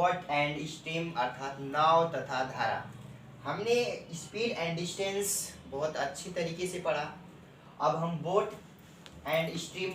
Boat and stream अर्थात नाव तथा धारा। हमने स्पीड एंड डिस्टेंस बहुत अच्छी तरीके से पढ़ा। अब हम बोट एंड स्ट्रीम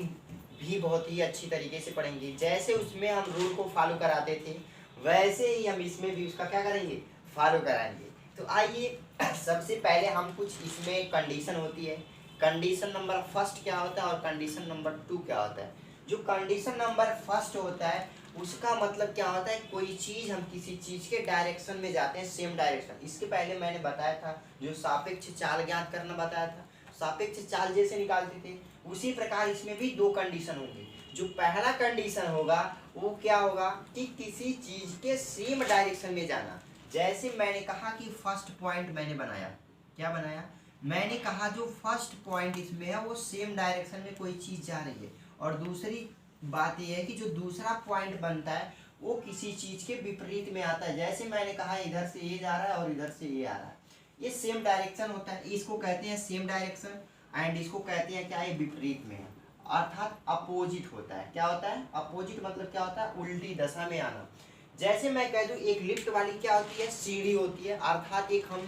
भी बहुत ही अच्छी तरीके से पढ़ेंगे। जैसे उसमें हम रूल को फॉलो कराते थे वैसे ही हम इसमें भी उसका क्या करेंगे, फॉलो कराएंगे। तो आइए सबसे पहले हम कुछ इसमें कंडीशन होती है, कंडीशन नंबर फर्स्ट क्या होता है और कंडीशन नंबर 2 क्या होता है। जो कंडीशन नंबर फर्स्ट होता है उसका मतलब क्या होता है, कोई चीज़ हम किसी चीज़ के डायरेक्शन में जाते हैं, सेम डायरेक्शन। इसके पहले मैंने बताया था जो सापेक्ष चाल ज्ञात करना बताया था, सापेक्ष चाल जैसे निकालते थे उसी प्रकार इसमें भी 2 कंडीशन होंगे। जो पहला कंडीशन होगा वो क्या होगा कि किसी चीज़ के सेम डायरेक्शन में जाना। जैसे मैंने कहा कि फर्स्ट पॉइंट मैंने बनाया, क्या बनाया, मैंने कहा जो फर्स्ट पॉइंट इसमें है वो सेम डायरेक्शन में कोई चीज़ जा रही है। और दूसरी बात यह है कि जो दूसरा पॉइंट बनता है वो किसी चीज़ के विपरीत में आता है। जैसे मैंने कहा इधर से ये जा रहा है और इधर से ये आ रहा है, ये सेम डायरेक्शन होता है, इसको कहते हैं सेम डायरेक्शन। एंड इसको कहते हैं क्या, ये विपरीत में है अर्थात अपोजिट होता है। क्या होता है अपोजिट, मतलब क्या होता है, उल्टी दशा में आना। जैसे मैं कह दूं एक लिफ्ट वाली क्या होती है, सीढ़ी होती है, अर्थात एक हम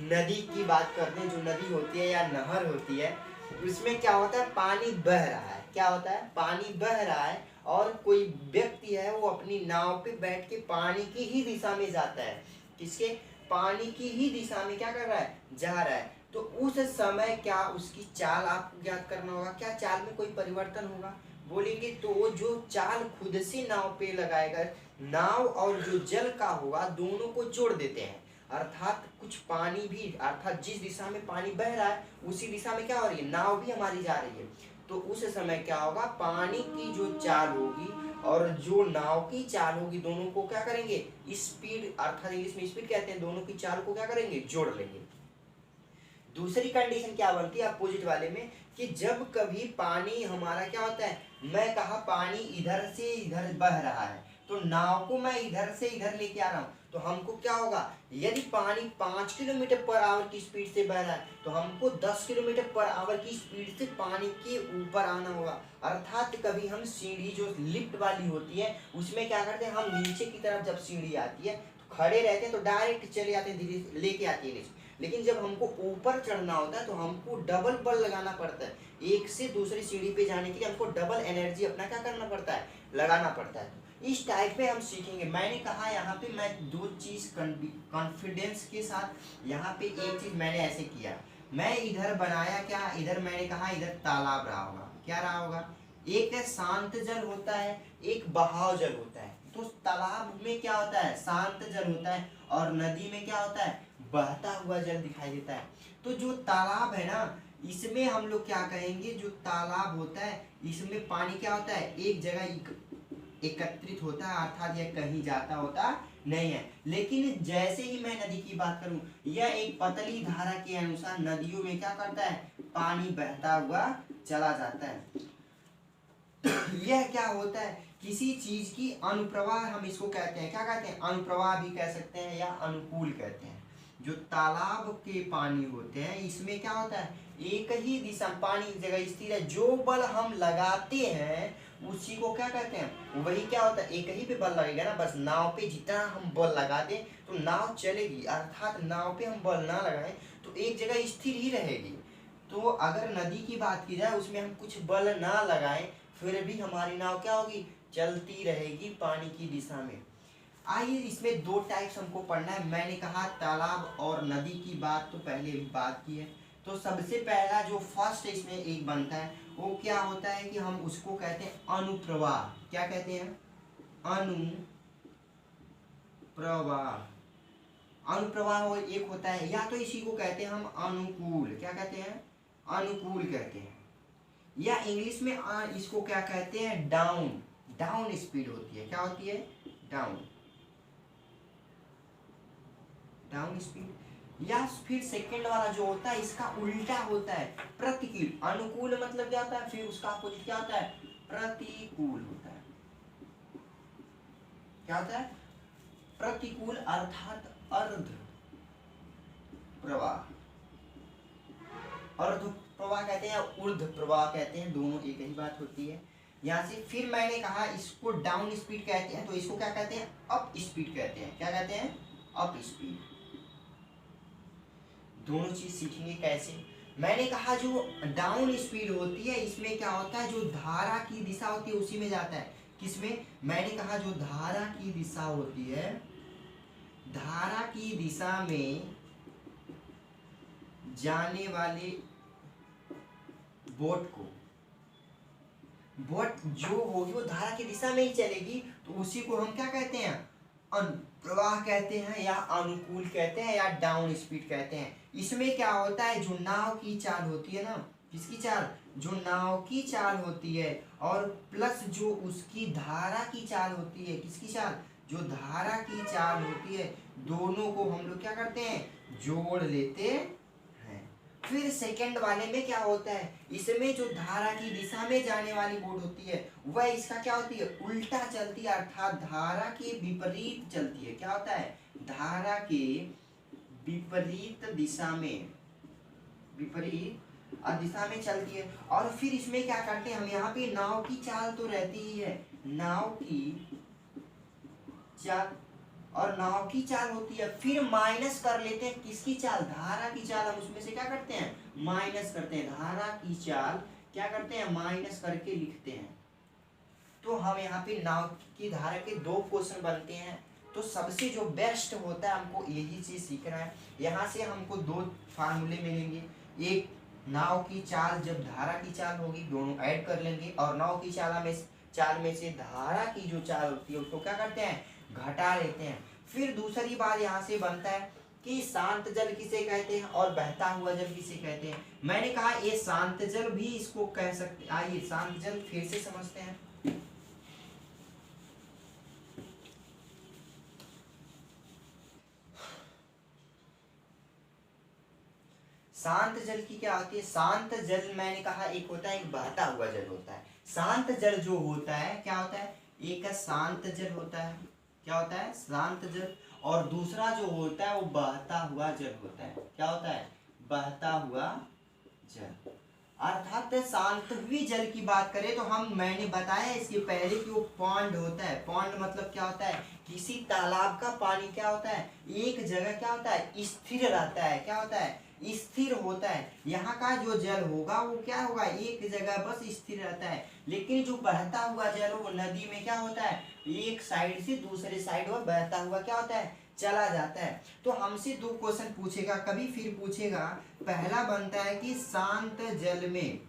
नदी की बात करते हैं, जो नदी होती है या नहर होती है उसमें क्या होता है, पानी बह रहा है। क्या होता है, पानी बह रहा है और कोई व्यक्ति है वो अपनी नाव पे बैठ के पानी की ही दिशा में जाता है। किसके, पानी की ही दिशा में क्या कर रहा है, जा रहा है। तो उस समय क्या उसकी चाल आपको ज्ञात करना होगा। क्या चाल में कोई परिवर्तन होगा, बोलेंगे तो जो चाल खुद से नाव पे लगाएगा, नाव और जो जल का होगा दोनों को जोड़ देते हैं। अर्थात कुछ पानी भी, अर्थात जिस दिशा में पानी बह रहा है उसी दिशा में क्या हो रही है, नाव भी हमारी जा रही है। तो उस समय क्या होगा, पानी की जो चाल होगी और जो नाव की चाल होगी दोनों को क्या करेंगे, स्पीड, अर्थात इंग्लिश में स्पीड कहते हैं, दोनों की चाल को क्या करेंगे, जोड़ लेंगे। दूसरी कंडीशन क्या बनती है अपोजिट वाले में, कि जब कभी पानी हमारा क्या होता है, मैं कहा पानी इधर से इधर बह रहा है तो नाव को मैं इधर से इधर लेके आ रहा हूँ, तो हमको क्या होगा, यदि पानी 5 किलोमीटर पर आवर की स्पीड से बह रहा है तो हमको 10 किलोमीटर पर आवर की स्पीड से पानी के ऊपर आना होगा। अर्थात कभी हम सीढ़ी जो लिफ्ट वाली होती है उसमें क्या करते हैं, हम नीचे की तरफ जब सीढ़ी आती है तो खड़े रहते हैं तो डायरेक्ट चले आते हैं, धीरे लेके आती है नीचे। लेकिन जब हमको ऊपर चढ़ना होता है तो हमको डबल बल लगाना पड़ता है, एक से दूसरी सीढ़ी पे जाने के लिए हमको डबल एनर्जी अपना क्या करना पड़ता है, लगाना पड़ता है। इस टाइप में हम सीखेंगे। मैंने कहा यहाँ पे मैं 2 चीज कॉन्फिडेंस के साथ, यहाँ पे एक चीज मैंने ऐसे किया, मैं इधर बनाया क्या, इधर मैंने कहा इधर तालाब रहा होगा, क्या रहा होगा, एक शांत जल होता है एक बहाव जल होता है। तो तालाब में क्या होता है, शांत जल होता है और नदी में क्या होता है, बहता हुआ जल दिखाई देता है। तो जो तालाब है ना इसमें हम लोग क्या कहेंगे, जो तालाब होता है इसमें पानी क्या होता है, एक जगह एकत्रित होता है, अर्थात यह कहीं जाता होता नहीं है। लेकिन जैसे ही मैं नदी की बात करूं, यह एक पतली धारा के अनुसार नदियों में क्या करता है, पानी बहता हुआ चला जाता है। यह क्या होता है, किसी चीज की अनुप्रवाह हम इसको कहते हैं, क्या कहते हैं, अनुप्रवाह भी कह सकते हैं या अनुकूल कहते हैं। जो तालाब के पानी होते हैं इसमें क्या होता है, एक ही दिशा, पानी एक जगह स्थिर है, जो बल हम लगाते हैं उसी को क्या कहते हैं, वही क्या होता है, एक ही पे बल लगेगा ना, बस नाव पे जितना हम बल लगा दें तो नाव चलेगी। अर्थात नाव पे हम बल ना लगाएं तो एक जगह स्थिर ही रहेगी। तो अगर नदी की बात की जाए उसमें हम कुछ बल ना लगाएं फिर भी हमारी नाव क्या होगी, चलती रहेगी पानी की दिशा में। आइए इसमें 2 टाइप्स हमको पढ़ना है। मैंने कहा तालाब और नदी की बात तो पहले भी बात की है। तो सबसे पहला जो फर्स्ट इसमें एक बनता है वो क्या होता है कि हम उसको कहते हैं अनुप्रवाह। क्या कहते हैं, अनुप्रवाह। अनुप्रवाह वो एक होता है, या तो इसी को कहते हैं हम अनुकूल, क्या कहते हैं, अनुकूल कहते हैं, या इंग्लिश में इसको क्या कहते हैं, डाउन। डाउन स्पीड होती है, क्या होती है, डाउन, डाउन स्पीड। या फिर सेकंड वाला जो होता है इसका उल्टा होता है, प्रतिकूल। अनुकूल मतलब क्या होता है, फिर उसका अपोजिट क्या होता है, प्रतिकूल होता है। क्या होता है, प्रतिकूल अर्थात अर्ध प्रवाह। अर्ध प्रवाह कहते हैं, ऊर्ध्व प्रवाह कहते हैं, दोनों एक ही बात होती है। यहाँ से फिर मैंने कहा इसको डाउन स्पीड कहते हैं, तो इसको क्या कहते हैं, अप स्पीड कहते हैं। क्या कहते हैं, अप स्पीड। दोनों चीज सीखेंगे कैसे। मैंने कहा जो डाउन स्पीड होती है इसमें क्या होता है, जो धारा की दिशा होती है उसी में जाता है। किसमें, मैंने कहा जो धारा की दिशा होती है, धारा की दिशा में जाने वाले बोट को, बोट जो होगी वो धारा की दिशा में ही चलेगी, तो उसी को हम क्या कहते हैं, अनुप्रवाह कहते हैं, या अनुकूल कहते हैं, या डाउन स्पीड कहते हैं। इसमें क्या होता है, जो नाव की चाल होती है ना, किसकी चाल, जो नाव की चाल होती है, और प्लस जो उसकी धारा की चाल होती है, किसकी चाल, जो धारा की चाल होती है, दोनों को हम लोग क्या करते हैं, जोड़ लेते हैं। फिर सेकंड वाले में क्या होता है, इसमें जो धारा की दिशा में जाने वाली बोट होती है वह इसका क्या होती है, उल्टा चलती है, अर्थात धारा के विपरीत चलती है। क्या होता है, धारा के विपरीत दिशा में, विपरीत दिशा में चलती है। और फिर इसमें क्या करते हैं हम, यहाँ पे नाव की चाल तो रहती ही है, नाव की चाल, और नाव की चाल होती है, फिर माइनस कर लेते हैं किसकी चाल, धारा की चाल, हम उसमें से क्या करते हैं, माइनस करते हैं, धारा की चाल क्या करते हैं, माइनस करके लिखते हैं। तो हम यहाँ पे नाव की धारा के दो क्वेश्चन बनते हैं। तो सबसे जो बेस्ट होता है हमको यही चीज सीखना है। यहाँ से हमको दो फार्मूले मिलेंगे, एक नाव की चाल जब धारा की चाल होगी, दोनों ऐड कर लेंगे, और नाव की चाल में से धारा की जो चाल होती है उसको क्या करते हैं, घटा लेते हैं। फिर दूसरी बात यहाँ से बनता है कि शांत जल किसे कहते हैं और बहता हुआ जल किसे कहते हैं। मैंने कहा ये शांत जल भी इसको कह सकते, आइए शांत जल फिर से समझते हैं। शांत जल की क्या होती है, शांत जल मैंने कहा एक होता है, एक बहता हुआ जल होता है। शांत जल जो होता है क्या होता है, एक शांत जल होता है, क्या होता है, शांत जल, और दूसरा जो होता है वो बहता हुआ जल होता है। क्या होता है, बहता हुआ जल। अर्थात शांत हुई जल की बात करें तो मैंने बताया इसके पहले कि वो पॉन्ड होता है। पॉन्ड मतलब क्या होता है, किसी तालाब का पानी क्या होता है, एक जगह क्या होता है, स्थिर रहता है। क्या होता है, स्थिर होता है। यहाँ का जो जल होगा वो क्या होगा, एक जगह बस स्थिर रहता है। लेकिन जो बहता हुआ जल वो नदी में क्या होता है, एक साइड से दूसरे साइड वो बहता हुआ क्या होता है, चला जाता है। तो हमसे दो क्वेश्चन पूछेगा, कभी फिर पूछेगा। पहला बनता है कि शांत जल में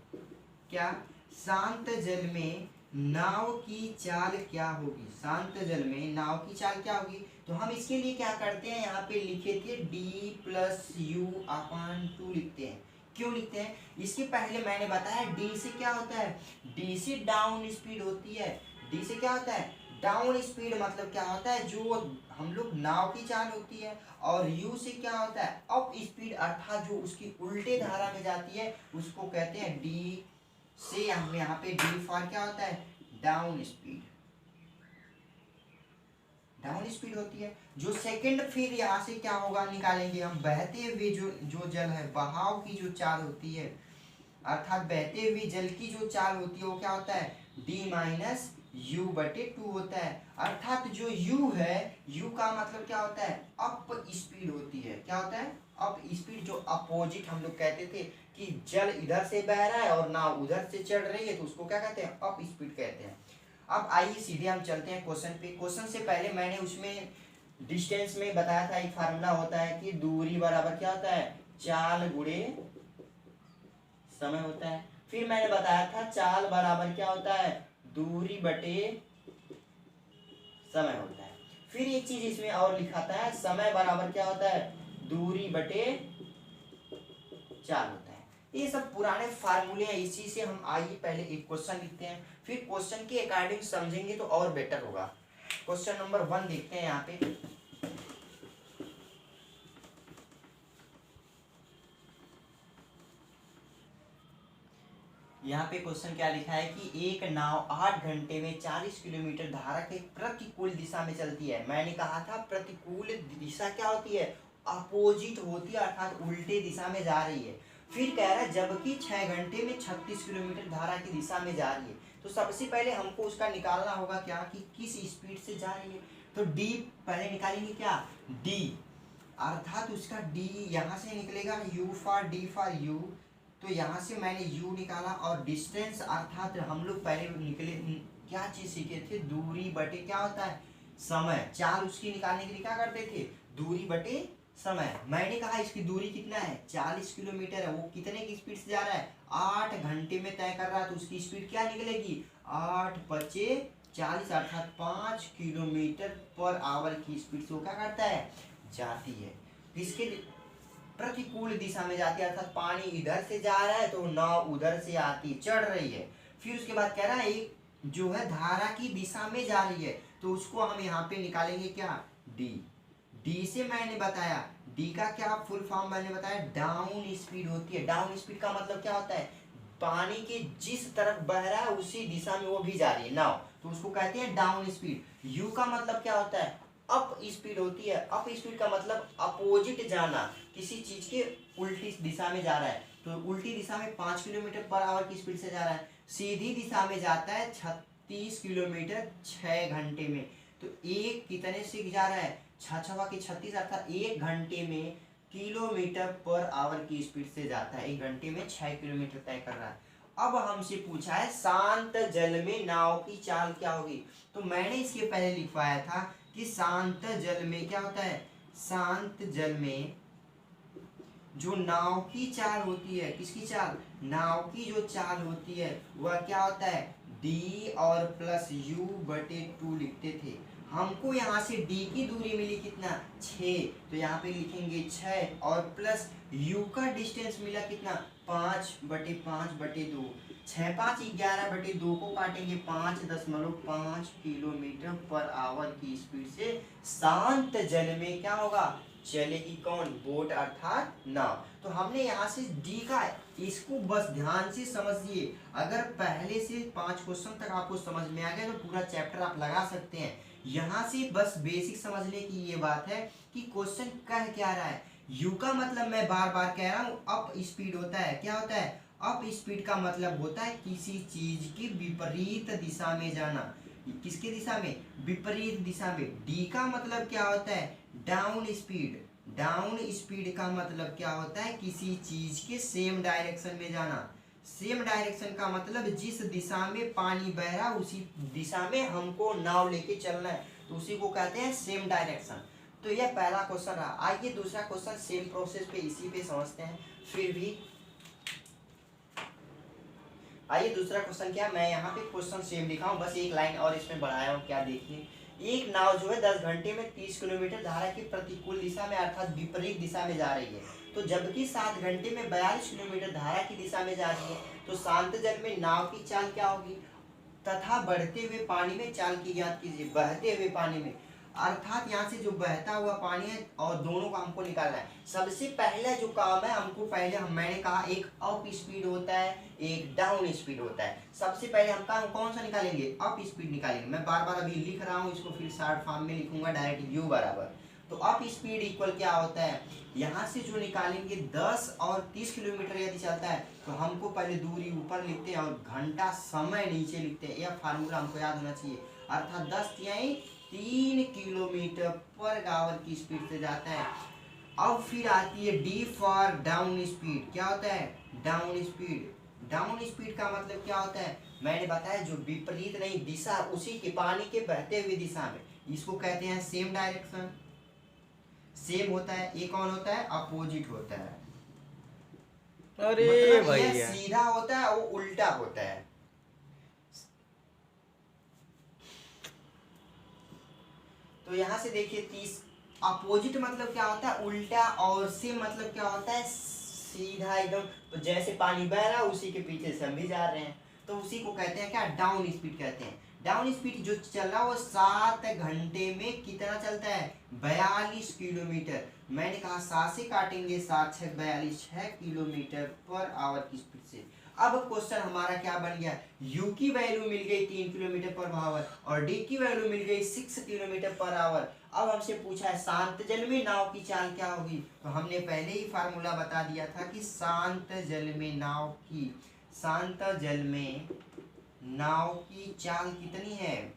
क्या, शांत जल में नाव की चाल क्या होगी, शांत जल में नाव की चाल क्या होगी। तो हम इसके लिए क्या करते हैं, यहाँ पे लिखे थे d+u/2 लिखते हैं। क्यों लिखते हैं, इसके पहले मैंने बताया डी से क्या होता है, डी से डाउन स्पीड होती है। डी से क्या होता है, डाउन स्पीड मतलब क्या होता है, जो हम लोग नाव की चाल होती है। और यू से क्या होता है, अप स्पीड, अर्थात जो उसकी उल्टे धारा में जाती है उसको कहते हैं डी से, हम यहाँ पे डी फॉर क्या होता है, डाउन स्पीड, डाउन स्पीड होती है। जो सेकंड फिर यहाँ से क्या होगा निकालेंगे हम, बहते हुए जो जल है, बहाव की जो चाल होती है, अर्थात बहते हुए जल की जो चाल होती है वो क्या होता है, d-u/2 होता है। अर्थात जो u है, u का मतलब क्या होता है, अप स्पीड होती है। क्या होता है, अप स्पीड, जो अपोजिट हम लोग कहते थे कि जल इधर से बह रहा है और नाव उधर से चढ़ रही है, तो उसको क्या कहते हैं, अप स्पीड कहते हैं। अब आइए सीधे हम चलते हैं क्वेश्चन पे। क्वेश्चन से पहले मैंने उसमें डिस्टेंस में बताया था, एक फार्मूला होता है कि दूरी बराबर क्या होता है, चाल गुणे समय होता है। फिर मैंने बताया था चाल बराबर क्या होता है, दूरी बटे समय होता है। फिर एक चीज इसमें और लिखाता है, समय बराबर क्या होता है, दूरी बटे चाल होता है। ये सब पुराने फार्मूले हैं, इसी से हम आइए पहले एक क्वेश्चन लिखते हैं, फिर क्वेश्चन के अकॉर्डिंग समझेंगे तो और बेटर होगा। क्वेश्चन नंबर 1 देखते हैं। यहाँ पे क्वेश्चन क्या लिखा है कि एक नाव 8 घंटे में 40 किलोमीटर धारा के प्रतिकूल दिशा में चलती है। मैंने कहा था प्रतिकूल दिशा क्या होती है, अपोजिट होती है, अर्थात उल्टे दिशा में जा रही है। फिर कह रहा है जबकि 6 घंटे में 36 किलोमीटर धारा की दिशा में जा रही है। तो सबसे पहले हमको उसका निकालना होगा क्या कि किस स्पीड से जा रही है। तो डी पहले निकालेंगे क्या, डी, अर्थात उसका डी यहाँ से निकलेगा you for D for you. तो यहाँ से मैंने यू निकाला और डिस्टेंस अर्थात हम लोग पहले निकले क्या चीज सीखे थे, दूरी बटे क्या होता है समय। चाल उसकी निकालने के लिए क्या करते थे, दूरी बटे समय। मैंने कहा इसकी दूरी कितना है 40 किलोमीटर है, वो कितने की स्पीड से जा रहा है 8 घंटे में तय कर रहा है। तो उसकी स्पीड क्या निकलेगी 8 पचे 40 अर्थात 5 किलोमीटर पर आवर की स्पीड से वो क्या करता है जाती है। इसके प्रतिकूल दिशा में जाती है अर्थात पानी इधर से जा रहा है तो नाव उधर से आती चढ़ रही है। फिर उसके बाद कह रहा है एक जो है धारा की दिशा में जा रही है, तो उसको हम यहाँ पे निकालेंगे क्या डी। डी से मैंने बताया डी का क्या फुल फॉर्म मैंने बताया डाउन स्पीड होती है। डाउन स्पीड का मतलब क्या होता है पानी के जिस तरफ बह रहा है उसी दिशा में वो भी जा रही है नाव, तो उसको कहते हैं डाउन स्पीड। यू का मतलब क्या होता है अप स्पीड होती है। अप स्पीड का मतलब अपोजिट जाना, किसी चीज के उल्टी दिशा में जा रहा है। तो उल्टी दिशा में 5 किलोमीटर पर आवर की स्पीड से जा रहा है, सीधी दिशा में जाता है 36 किलोमीटर 6 घंटे में। तो एक कितने से जा रहा है 6 की 36 अर्थात 1 घंटे में किलोमीटर पर आवर की स्पीड से जाता है। 1 घंटे में 6 किलोमीटर तय कर रहा है। अब हमसे पूछा है शांत जल में नाव की चाल क्या होगी। तो मैंने इसके पहले लिखवाया था कि शांत जल में क्या होता है, शांत जल में जो नाव की चाल होती है, किसकी चाल, नाव की जो चाल होती है वह क्या होता है डी और प्लस यू बटे 2 लिखते थे। हमको यहाँ से डी की दूरी मिली कितना 6, तो यहाँ पे लिखेंगे 6 और प्लस यू का डिस्टेंस मिला कितना 5 बटे 5 बटे 2। 6 5 11 बटे 2 को काटेंगे 5.5 किलोमीटर पर आवर की स्पीड से शांत जल में क्या होगा चलेगी कौन बोट अर्थात नाव। तो हमने यहाँ से डी का इसको बस ध्यान से समझिए। अगर पहले से 5 क्वेश्चन तक आपको समझ में आ गया तो पूरा चैप्टर आप लगा सकते हैं। यहाँ से बस बेसिक समझने की ये बात है कि क्वेश्चन कह क्या रहा है। यू का मतलब मैं बार बार कह रहा हूँ अप स्पीड होता है। क्या होता है अप स्पीड का मतलब होता है किसी चीज की विपरीत दिशा में जाना। किसकी दिशा में विपरीत दिशा में। डी का मतलब क्या होता है डाउन स्पीड। डाउन स्पीड का मतलब क्या होता है किसी चीज के सेम डायरेक्शन में जाना। सेम डायरेक्शन का मतलब जिस दिशा में पानी बह रहा उसी दिशा में हमको नाव लेके चलना है, तो उसी को कहते हैं सेम डायरेक्शन। तो यह पहला क्वेश्चन रहा। आइए दूसरा क्वेश्चन सेम प्रोसेस पे इसी पे समझते हैं। फिर भी आइए दूसरा क्वेश्चन क्या, मैं यहाँ पे क्वेश्चन सेम लिखा हूँ, बस एक लाइन और इसमें बढ़ाया हूँ। क्या देखिए, एक नाव जो है 10 घंटे में 30 किलोमीटर धारा की प्रतिकूल दिशा में अर्थात विपरीत दिशा में जा रही है, तो जबकि 7 घंटे में 42 किलोमीटर धारा की दिशा में जा रही है, तो शांत जल में नाव की चाल क्या होगी तथा बढ़ते हुए पानी में चाल की ज्ञात कीजिए। बहते हुए पानी में अर्थात यहाँ से जो बहता हुआ पानी है और दोनों को हमको निकालना है। सबसे पहला जो काम है हमको पहले मैंने कहा एक अप स्पीड होता है एक डाउन स्पीड होता है। सबसे पहले हम काम कौन सा निकालेंगे अप स्पीड निकालेंगे। मैं बार बार अभी लिख रहा हूँ इसको, फिर शॉर्ट फॉर्म में लिखूंगा डायरेक्ट यू बराबर। तो अप स्पीड इक्वल क्या होता है यहाँ से जो निकालेंगे 10 और 30 किलोमीटर यदि चलता है तो हमको पहले दूरी ऊपर लिखते हैं और घंटा समय नीचे लिखते हैं। यह फार्मूला हमको याद होना चाहिए। अर्थात 10 तिहाई 3 किलोमीटर पर आवर की स्पीड से जाता है। अब फिर आती है डी फॉर डाउन स्पीड। क्या होता है डाउन स्पीड। डाउन स्पीड का मतलब क्या होता है मैंने बताया जो विपरीत नहीं दिशा उसी के पानी के बहते हुए दिशा में, इसको कहते हैं सेम डायरेक्शन। सेम होता है ये कौन होता है अपोजिट होता है। अरे मतलब भैया यह सीधा होता है वो उल्टा होता है। तो यहाँ से देखिए 30 अपोजिट मतलब क्या होता है उल्टा, और सेम मतलब क्या होता है सीधा एकदम जैसे पानी बह रहा है उसी के पीछे से हम भी जा रहे हैं, तो उसी को कहते हैं क्या डाउन स्पीड कहते हैं। डाउन स्पीड जो चल रहा है वो 7 घंटे में कितना चलता है 42 किलोमीटर। मैंने कहा 7 से काटेंगे, 7 6 42, 6 किलोमीटर पर आवर की स्पीड से। अब क्वेश्चन हमारा क्या बन गया, u की वैल्यू मिल गई 3 किलोमीटर पर आवर और d की वैल्यू मिल गई 6 किलोमीटर पर आवर। अब हमसे पूछा है शांत जल में नाव की चाल क्या होगी, तो हमने पहले ही फार्मूला बता दिया था कि शांत जल में नाव की चाल कितनी है।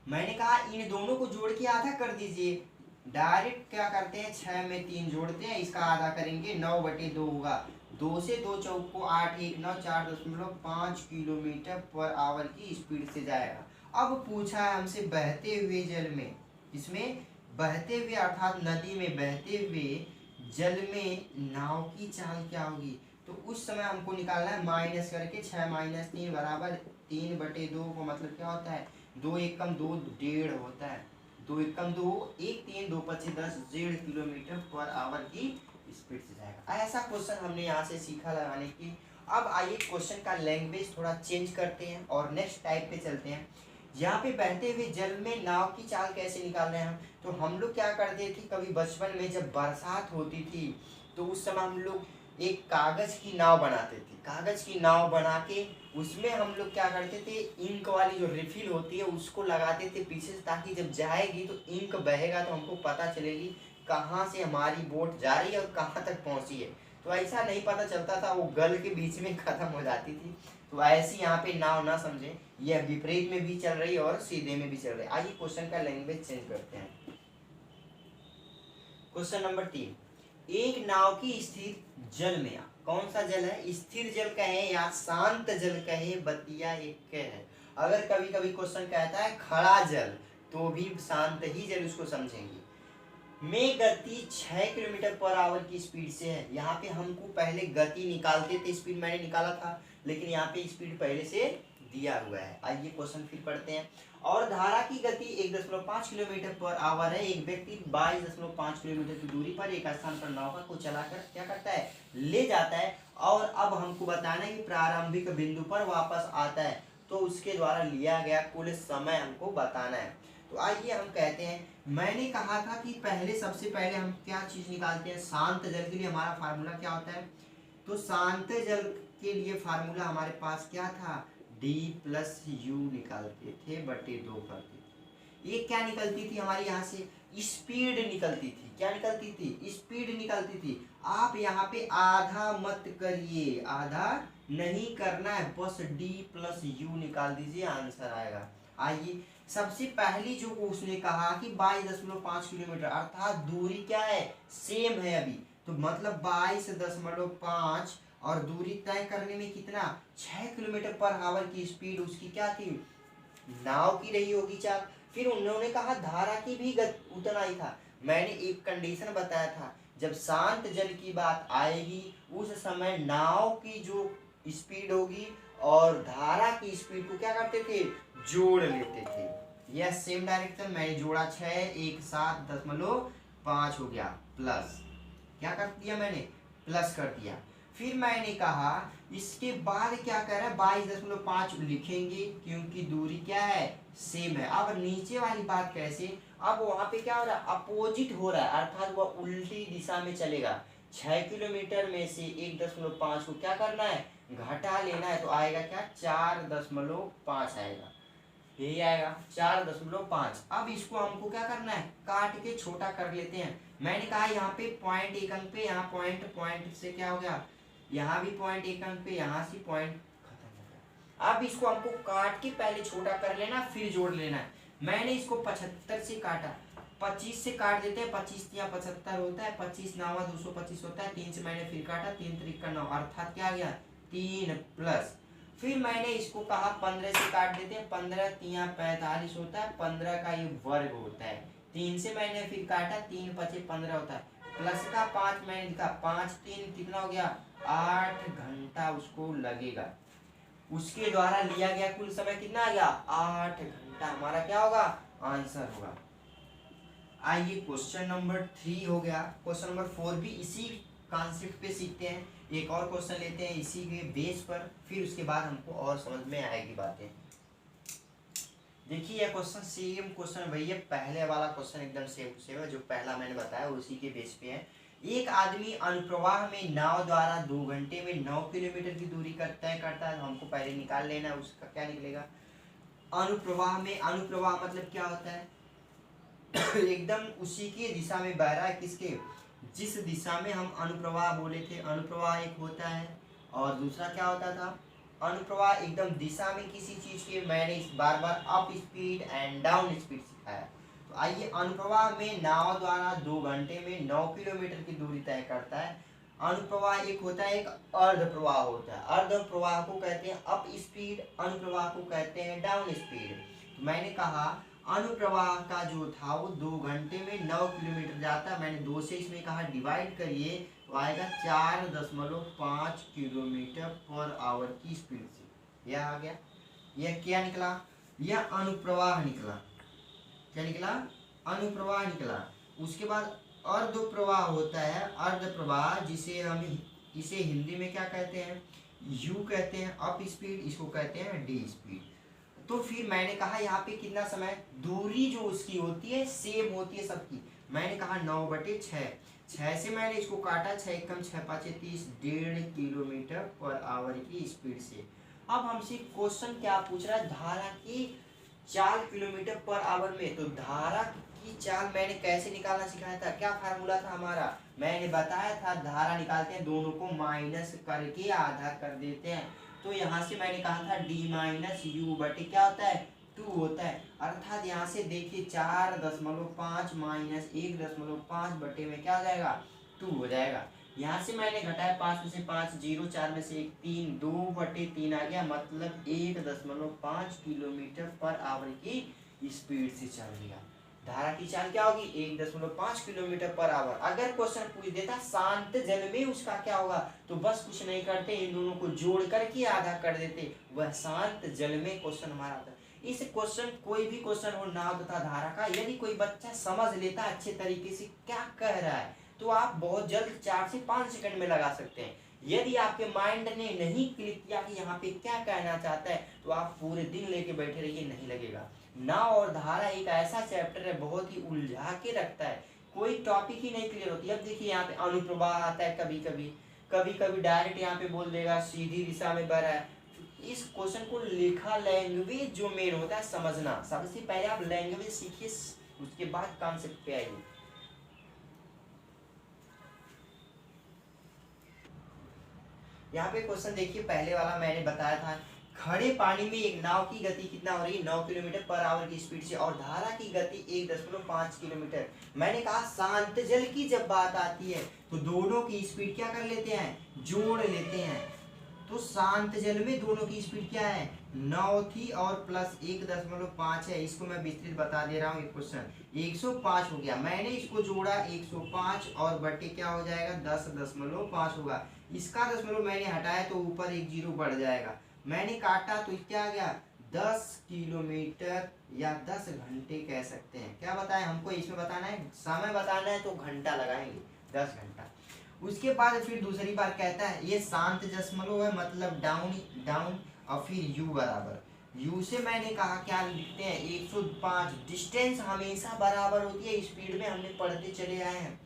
मैंने कहा इन दोनों को जोड़ के आधा कर दीजिए। डायरेक्ट क्या करते हैं, 6 में 3 जोड़ते हैं, इसका आधा करेंगे 9/2 होगा। 2 से 2 चौक को 8 1 9 4.5 किलोमीटर पर आवर की स्पीड से जाएगा। अब पूछा है हमसे बहते हुए जल में, इसमें बहते हुए अर्थात नदी में बहते हुए जल में नाव की चाल क्या होगी। तो उस समय हमको निकालना है माइनस करके 6 - 3 बराबर 3/2 का मतलब क्या होता है, 2 एकम 2 1.5 होता है। 2 एकम 2 1 3 2 25 10 1.5 किलोमीटर पर आवर की स्पीड से जाएगा। ऐसा क्वेश्चन हमने यहाँ से सीखा लगाने की। अब आइए क्वेश्चन का लैंग्वेज थोड़ा चेंज करते हैं और नेक्स्ट टाइप पे चलते हैं। यहाँ पे बहते हुए जल में नाव की चाल कैसे निकाल रहे हैं हम, तो हम लोग क्या करते थे कभी बचपन में जब बरसात होती थी तो उस समय हम लोग एक कागज की नाव बनाते थे। कागज की नाव बना के उसमें हम लोग क्या करते थे, इंक वाली जो रिफिल होती है उसको लगाते थे पीछे से, ताकि जब जाएगी तो इंक बहेगा तो हमको पता चलेगी कहाँ से हमारी बोट जा रही है और कहाँ तक पहुँची है। तो ऐसा नहीं पता चलता था, वो गल के बीच में खत्म हो जाती थी। तो ऐसी यहाँ पे नाव ना समझे, ये विपरीत में भी चल रही है और सीधे में भी चल रही है। आइए क्वेश्चन का लैंग्वेज चेंज करते हैं। क्वेश्चन नंबर 3, एक नाव की स्थिर जल में, कौन सा जल है, स्थिर जल कहें या शांत जल कहें, बतिया एक है। अगर कभी कभी क्वेश्चन कहता है खड़ा जल तो भी शांत ही जल उसको समझेंगे। में गति 6 किलोमीटर पर आवर की स्पीड से है। यहाँ पे हमको पहले गति निकालते थे, स्पीड मैंने निकाला था, लेकिन यहाँ पे स्पीड पहले से दिया हुआ है। आइए क्वेश्चन फिर पढ़ते हैं। और धारा की गति 1.5 किलोमीटर पर आवर है। एक व्यक्ति 22.5 किलोमीटर की दूरी पर एक स्थान पर नौका को चलाकर क्या करता है, ले जाता है। और अब हमको बताना है कि प्रारंभिक बिंदु पर वापस आता है, तो उसके द्वारा लिया गया कुल समय हमको बताना है। तो आइए हम कहते हैं, मैंने कहा था कि पहले सबसे पहले हम क्या चीज निकालते हैं, शांत जल के लिए हमारा फार्मूला क्या होता है। तो शांत जल के लिए फार्मूला हमारे पास क्या था, D + U निकालते थे बटे 2 करते थे। ये क्या निकलती थी हमारी, यहाँ से स्पीड निकलती थी। क्या निकलती थी, स्पीड निकलती थी। आप यहाँ पे आधा मत करिए, आधा नहीं करना है, बस D + U निकाल दीजिए, आंसर आएगा। आइए सबसे पहली जो उसने कहा कि 22.5 किलोमीटर, अर्थात दूरी क्या है, सेम है अभी, तो मतलब 22.5 और दूरी तय करने में कितना, 6 किलोमीटर पर आवर की स्पीड उसकी क्या थी, नाव की रही होगी चाल। फिर उन्होंने कहा धारा की भी उतना ही था। मैंने एक कंडीशन बताया था, जब शांत जल की बात आएगी उस समय नाव की जो स्पीड होगी और धारा की स्पीड को क्या करते थे, जोड़ लेते थे। यह सेम डायरेक्शन मैंने जोड़ा 6 1 7.5 हो गया, प्लस क्या कर दिया मैंने, प्लस कर दिया। फिर मैंने कहा इसके बाद क्या कर रहा है, 22.5 लिखेंगे क्योंकि दूरी क्या है, सेम है। अब नीचे वाली बात कैसे, अब वहां पे क्या हो रहा है, अपोजिट हो रहा है, अर्थात वह उल्टी दिशा में चलेगा। 6 किलोमीटर में से 1.5 को क्या करना है, घटा लेना है, तो आएगा क्या 4.5 आएगा, यही आएगा 4.5। अब इसको हमको क्या करना है, काट के छोटा कर लेते हैं। मैंने कहा यहाँ पे पॉइंट एक अंक पे, यहाँ पॉइंट से क्या हो गया, यहाँ भी पॉइंट एक अंक पे, यहाँ से पॉइंट खत्म हो गया। अब इसको हमको काट के पहले छोटा कर लेना, फिर जोड़ लेना है। मैंने इसको 75 से काटा, 25 से काट देते हैं, 25 या 75 होता है, 25 9 225 होता है, 3 से मैंने फिर काटा, 3 3 का 9, अर्थात क्या आ गया 3 प्लस। फिर मैंने इसको कहा 15 से काट देते हैं, 15 3 45 होता है, 15 का ये वर्ग होता है। 3 से मैंने फिर काटा, 3 5 15 होता है, प्लस का 5 मैंने लिखा, 5 3 कितना हो गया, 8 घंटा उसको लगेगा। उसके द्वारा लिया गया कुल समय कितना आ गया, 8 घंटा। हमारा क्या होगा, आंसर होगा। आइए क्वेश्चन नंबर 3 हो गया। क्वेश्चन नंबर 4 भी इसी कॉन्सेप्ट पे सीखते हैं। एक और क्वेश्चन लेते हैं इसी के बेस पर, फिर उसके बाद हमको और समझ में आएगी बातें। देखिए यह क्वेश्चन सेम क्वेश्चन वही है, पहले वाला क्वेश्चन एकदम सेम है जो पहला मैंने बताया उसी के बेस पे है। एक आदमी अनुप्रवाह में नाव द्वारा 2 घंटे में 9 किलोमीटर की दूरी तय करता है। हमको पहले निकाल लेना है, उसका क्या निकलेगा। अनुप्रवाह में, अनुप्रवाह मतलब क्या होता है एकदम उसी की दिशा में बह रहा है, किसके, जिस दिशा में हम अनुप्रवाह बोले थे। अनुप्रवाह एक होता है और दूसरा क्या होता था, अनुप्रवाह एकदम दिशा में किसी चीज के। मैंने इस बार बार up speed and down speed सिखाया। तो आइए, अनुप्रवाह में नाव द्वारा 2 घंटे में 9 किलोमीटर की दूरी तय करता है। अनुप्रवाह एक होता है, एक अर्ध प्रवाह होता है। अर्ध प्रवाह को कहते हैं अप स्पीड, अनुप्रवाह को कहते हैं डाउन स्पीड। तो मैंने कहा अनुप्रवाह का जो था वो 2 घंटे में 9 किलोमीटर जाता है। मैंने 2 से इसमें कहा डिवाइड करिए, तो आएगा 4.5 किलोमीटर पर आवर की स्पीड से। यह आ गया। यह क्या निकला, यह अनुप्रवाह निकला। क्या निकला, अनुप्रवाह निकला। उसके बाद अर्ध प्रवाह होता है, अर्ध प्रवाह जिसे हम इसे हिंदी में क्या कहते हैं, यू कहते हैं अप स्पीड, इसको कहते हैं डी स्पीड। तो फिर मैंने कहा यहाँ पे कितना समय, दूरी जो उसकी होती है सेम होती है सबकी। मैंने कहा 9/6, 6 से मैंने इसको काटा, 6 एकम 6 5 30, 1.5 किलोमीटर पर आवर की स्पीड से। अब हमसे क्वेश्चन क्या पूछ रहा है, धारा की 4 किलोमीटर पर आवर में। तो धारा की चाल मैंने कैसे निकालना सिखाया था, क्या फार्मूला था हमारा, मैंने बताया था धारा निकालते हैं दोनों को माइनस करके आधा कर देते हैं। तो यहाँ से मैंने कहा था d माइनस यू बटे क्या होता है 2 होता है। अर्थात यहाँ से देखिए 4.5 माइनस 1.5 बटे में क्या हो जाएगा 2 हो जाएगा। यहाँ से मैंने घटाया 5 में से 5 0, 4 में से 1 3, 2/3 आ गया, मतलब 1.5 किलोमीटर पर आवर की स्पीड से चल दिया। धारा की चाल क्या होगी 1.5 किलोमीटर पर आवर। अगर क्वेश्चन पूछ देता शांत जल में उसका क्या होगा, तो बस कुछ नहीं करते, इन दोनों को जोड़ करके आधा कर देते, वह शांत जल में क्वेश्चन हमारा आता है। इस क्वेश्चन, कोई भी क्वेश्चन हो नाव तथा धारा का, यदि कोई बच्चा समझ लेता अच्छे तरीके से क्या कह रहा है, तो आप बहुत जल्द 4 से 5 सेकंड में लगा सकते हैं। यदि आपके माइंड ने नहीं क्लिक किया कि यहाँ पे क्या कहना चाहता है, तो आप पूरे दिन लेके बैठे रहिए, नहीं लगेगा। नाव और धारा एक ऐसा चैप्टर है, बहुत ही उलझा के रखता है, कोई टॉपिक ही नहीं क्लियर होती। अब देखिए यहाँ पे अनुप्रवाह आता है, कभी कभी डायरेक्ट यहाँ पे बोल देगा सीधी दिशा में बह रहा है। इस क्वेश्चन को लिखा, लैंग्वेज जो मेन होता है समझना, सबसे पहले आप लैंग्वेज सीखिए, उसके बाद कॉन्सेप्ट पे आइए। यहाँ पे क्वेश्चन देखिए, पहले वाला मैंने बताया था, खड़े पानी में एक नाव की गति कितना हो रही है 9 किलोमीटर पर आवर की स्पीड से, और धारा की गति 1.5 किलोमीटर। मैंने कहा शांत जल की जब बात आती है तो दोनों की स्पीड क्या कर लेते हैं, जोड़ लेते हैं। तो शांत जल में दोनों की स्पीड क्या है 9 थी और प्लस 1.5 है। इसको मैं विस्तृत बता दे रहा हूँ, एक क्वेश्चन 105 हो गया। मैंने इसको जोड़ा 105 और बटे क्या हो जाएगा 10.5 होगा। इसका दशमलव मैंने हटाया तो ऊपर एक जीरो बढ़ जाएगा। मैंने काटा तो क्या आ गया 10 किलोमीटर या 10 घंटे कह सकते हैं। क्या बताएं हमको, इसमें बताना है, समय बताना है तो घंटा लगाएंगे 10 घंटा। उसके बाद फिर दूसरी बार कहता है ये शांत दशमलव है, मतलब डाउन और फिर u बराबर, u से मैंने कहा क्या लिखते हैं 105। डिस्टेंस हमेशा बराबर होती है, स्पीड में हमने पढ़ते चले आए हैं।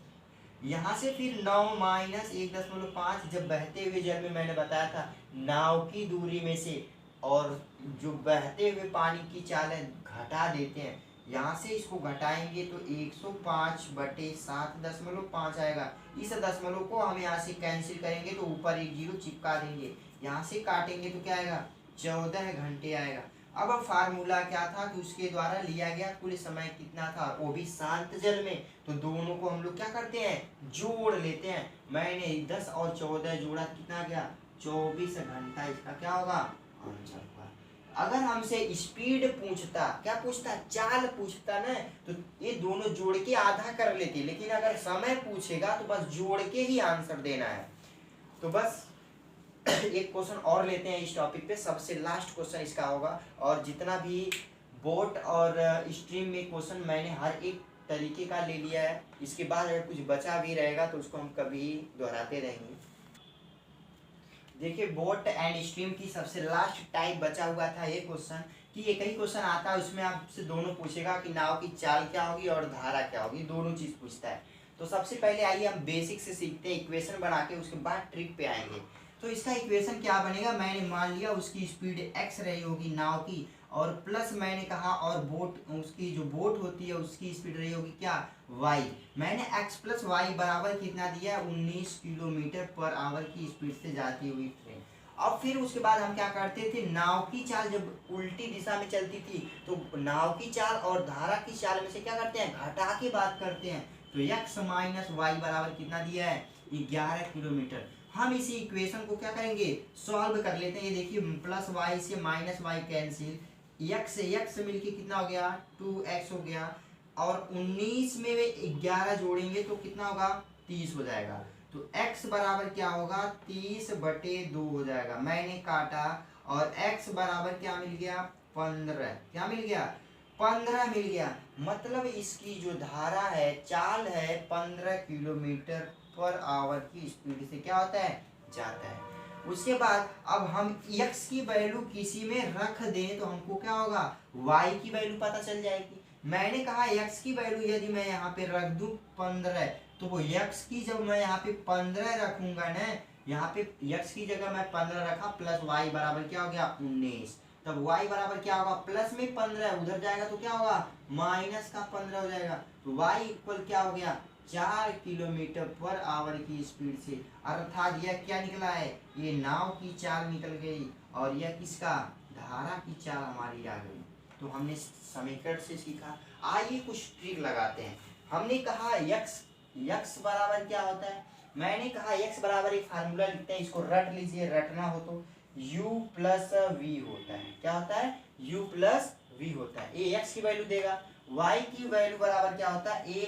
यहाँ से फिर 9 माइनस 1.5, जब बहते हुए जल में मैंने बताया था नाव की दूरी में से और जो बहते हुए पानी की चाल है घटा देते हैं, यहाँ से इसको घटाएंगे तो 105/7.5 आएगा। इस दशमलव को हम यहाँ से कैंसिल करेंगे तो ऊपर एक जीरो चिपका देंगे, यहाँ से काटेंगे तो क्या आएगा 14 घंटे आएगा। अब फार्मूला क्या था कि उसके द्वारा लिया गया कुल समय कितना था, वो भी शांत जल में। तो दोनों को हम लोग क्या करते हैं जोड़ लेते हैं। मैंने 10 और 14 जोड़ा, कितना गया 24 घंटा। इसका क्या होगा आंसर होगा। अगर हमसे स्पीड पूछता, क्या पूछता चाल पूछता ना, तो ये दोनों जोड़ के आधा कर लेते, लेकिन अगर समय पूछेगा तो बस जोड़ के ही आंसर देना है। तो बस एक क्वेश्चन और लेते हैं इस टॉपिक पे, सबसे लास्ट क्वेश्चन इसका होगा। और जितना भी बोट और स्ट्रीम में क्वेश्चन मैंने हर एक तरीके का ले लिया है, इसके बाद अगर कुछ बचा भी रहेगा तो उसको हम कभी दोहराते रहेंगे। देखिए बोट एंड स्ट्रीम की सबसे लास्ट टाइप बचा हुआ था ये क्वेश्चन कि एक ही क्वेश्चन आता है, उसमें आपसे दोनों पूछेगा कि नाव की चाल क्या होगी और धारा क्या होगी, दोनों चीज पूछता है। तो सबसे पहले आइए हम बेसिक से सीखते हैं, इक्वेशन बना के उसके बाद ट्रिक पे आएंगे। तो इसका इक्वेशन क्या बनेगा, मैंने मान लिया उसकी स्पीड x रही होगी नाव की, और प्लस मैंने कहा और बोट, उसकी जो बोट होती है उसकी स्पीड रही होगी क्या, y। मैंने x प्लस वाई बराबर कितना दिया है, 19 किलोमीटर पर आवर की स्पीड से जाती हुई ट्रेन। अब फिर उसके बाद हम क्या करते थे, नाव की चाल जब उल्टी दिशा में चलती थी तो नाव की चाल और धारा की चाल में से क्या करते हैं, घटा के बात करते हैं। तो x माइनस वाई बराबर कितना दिया है, 11 किलोमीटर। हम इसी इक्वेशन को क्या करेंगे, सॉल्व कर लेते हैं। ये देखिए प्लस वाई से माइनस वाई कैंसिल, x से x मिलके कितना हो गया, 2x हो गया, और 19 में वे 11 जोड़ेंगे तो कितना होगा, 30 हो जाएगा। तो x बराबर क्या होगा, 30/2 हो जाएगा। मैंने काटा और x बराबर क्या मिल गया, 15। क्या मिल गया, 15 मिल गया। मतलब इसकी जो धारा है, चाल है, 15 किलोमीटर पर आवर की स्पीड से क्या होता है, जाता है। उसके बाद अब हम x की वैल्यू किसी में रख दें तो हमको क्या होगा, y की वैल्यू पता चल जाएगी। मैंने कहा x की वैल्यू यदि मैं यहाँ पे रख दूं 15, तो वो x की जब मैं यहाँ पे 15 रखूंगा ना, यहाँ पे x की जगह मैं 15 रखा, प्लस y बराबर क्या हो गया, 19। तब y बराबर क्या होगा, प्लस में 15 उधर जाएगा तो क्या होगा, माइनस का 15 हो जाएगा। तो y इक्वल क्या हो गया, 4 किलोमीटर पर आवर की स्पीड से। अर्थात यह क्या निकला है, ये नाव की चाल निकल गई, और यह किसका, धारा की चाल हमारी आ गई। तो हमने समीकरण से सीखा। आइए कुछ ट्रिक लगाते हैं। हमने कहा x बराबर क्या होता है, मैंने कहा x बराबर एक फार्मूला लिखते हैं, इसको रट लीजिए, रटना हो तो u प्लस वी होता है। क्या होता है, u प्लस वी होता है। ये x की वैल्यू देगा, y की वैल्यू बराबर क्या होता है,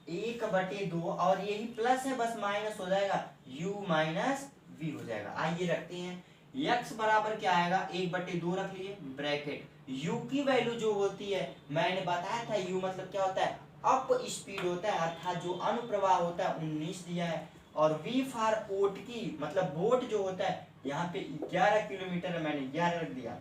1/2, और यही प्लस है बस माइनस हो जाएगा, u माइनस वी हो जाएगा। आइए रखते हैं, x बराबर क्या आएगा, 1/2 रख लिए ब्रैकेट, u की वैल्यू जो होती है, मैंने बताया था u मतलब क्या होता है, अप स्पीड होता है, अर्थात जो अनुप्रवाह होता है 19 दिया है, और v फॉर ओट की मतलब बोट जो होता है, यहाँ पे 11 किलोमीटर है, मैंने 11 रख दिया।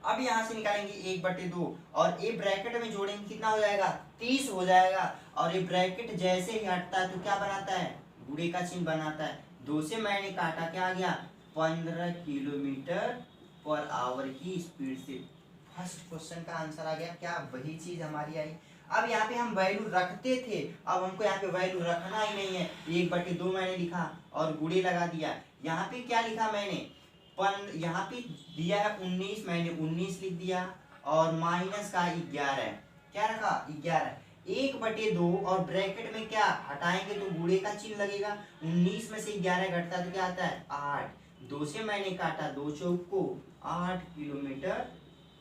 अब यहाँ से निकालेंगे 1/2, और ये ब्रैकेट में जोड़ेंगे कितना हो जाएगा, 30 हो जाएगा। और ये ब्रैकेट जैसे ही हटता है तो क्या बनाता है, गुणे का चिन्ह बनाता है। 2 से मैंने काटा, क्या आ गया, 15 किलोमीटर पर आवर की स्पीड से। फर्स्ट क्वेश्चन का आंसर आ गया, क्या वही चीज हमारी आई। अब यहाँ पे हम वैल्यू रखते थे, अब हमको यहाँ पे वैल्यू रखना ही नहीं है। 1/2 मैंने लिखा और गुणे लगा दिया। यहाँ पे क्या लिखा मैंने, यहाँ पे दिया है 19, मैंने 19 लिख दिया, और माइनस का 11, क्या रखा, 11, 1/2, और ब्रैकेट में क्या हटाएंगे तो गुणे का चिन्ह लगेगा। 19 में से 11 घटता है तो क्या आता है, 8। 2 से मैंने काटा, 2 चौक को 8 किलोमीटर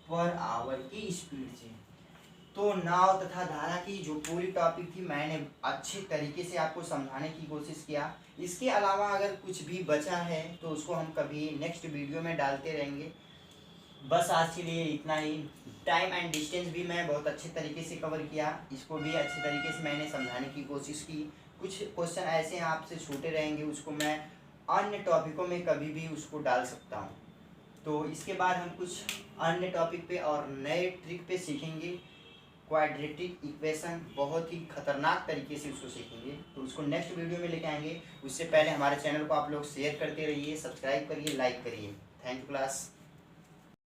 पर आवर की स्पीड से। तो नाव तथा धारा की जो पूरी टॉपिक थी, मैंने अच्छे तरीके से आपको समझाने की कोशिश किया। इसके अलावा अगर कुछ भी बचा है तो उसको हम कभी नेक्स्ट वीडियो में डालते रहेंगे। बस आज के लिए इतना ही। टाइम एंड डिस्टेंस भी मैं बहुत अच्छे तरीके से कवर किया, इसको भी अच्छे तरीके से मैंने समझाने की कोशिश की। कुछ क्वेश्चन ऐसे हैं आपसे छूटे रहेंगे, उसको मैं अन्य टॉपिकों में कभी भी उसको डाल सकता हूँ। तो इसके बाद हम कुछ अन्य टॉपिक पे और नए ट्रिक पे सीखेंगे। क्वाड्रेटिक इक्वेशन बहुत ही खतरनाक तरीके से उसको सीखेंगे, तो उसको नेक्स्ट वीडियो में लेके आएंगे। उससे पहले हमारे चैनल को आप लोग शेयर करते रहिए, सब्सक्राइब करिए, लाइक करिए। Thank you class.